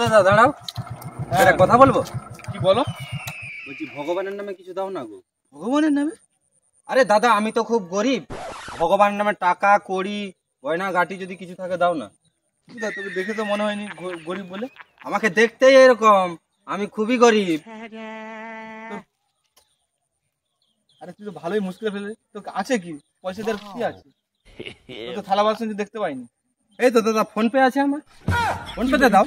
দাদা দাঁড়াও, একটা কথা বলবো। কি বলো? বলছি ভগবানের নামে কিছু দাও না গো। ভগবানের নামে? আরে দাদা আমি তো খুব গরিব, ভগবানের নামে টাকা কড়ি গয়না গাটি যদি কিছু থাকে দাও না। তোকে দেখে তো মনে হয়নি গরিব বলে। আমাকে দেখতেই এরকম, আমি খুবই গরিব। আরে তুই তো ভালোই মুশকিল ফেলে, তোর আছে কি পয়সা দেওয়ার কি আছে? তোর তো থালা বাসন দেখতে পাইনি। এই তো দাদা ফোন পে আছে আমার, ফোন পেতে দাও।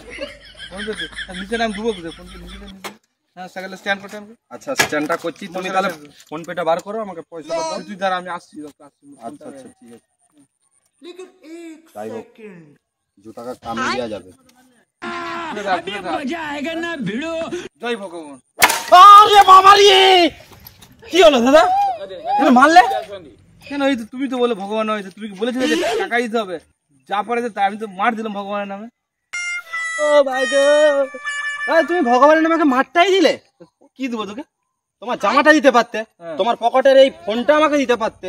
ফোন পে নিচে নাম ডুবো ফোন পে নিচে হ্যাঁ সাইকেলে স্ট্যান্ড করতে হবে। আচ্ছা স্ট্যান্ডটা করছি, তুমি তাহলে ফোন পেটা বার করো, আমাকে পয়সা দাও। তুই দাঁড়া আমি আসছি। আচ্ছা আচ্ছা ঠিক আছে। যাই হোক 2 টাকা কামিয়ে দেওয়া যাবে। জয় ভগবান। আরে বাবা রে, কি হলো দাদা? মারলে কেন? এই তো তুমি তো বলে ভগবান হয়েছে, তুমি কি বলেছিলে যে টাকা দিতে হবে? যা পারে তা আমি তো মার দিলাম ভগবানের নামে। ও ভাই গো, তুমি ভগবানের নামে আমাকে মারটাই দিলে। কি দেবো তোকে? তোমার জামাটা দিতে পারতে, তোমার পকেটের এই ফোনটা আমাকে দিতে পারতে।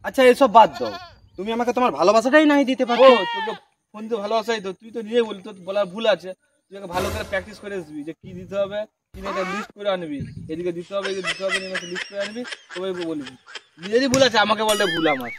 আচ্ছা এসব বাদ দাও, তুমি আমাকে তোমার ভালোবাসাটাই নাই দিতে পারো। তোকে ফোন তো ভালোবাসাই তো, তুই তো নিজে বলি তোর বলার ভুল আছে। তুই ভালো করে প্র্যাকটিস করে আসবি যে কি দিতে হবে, কি একটা লিস্ট করে আনবি, এদিকে দিতে হবে এদিকে দিতে হবে, লিস্ট করে আনবি, তবে বলবি। নিজেরই ভুল আছে, আমাকে বলতে ভুল আমার।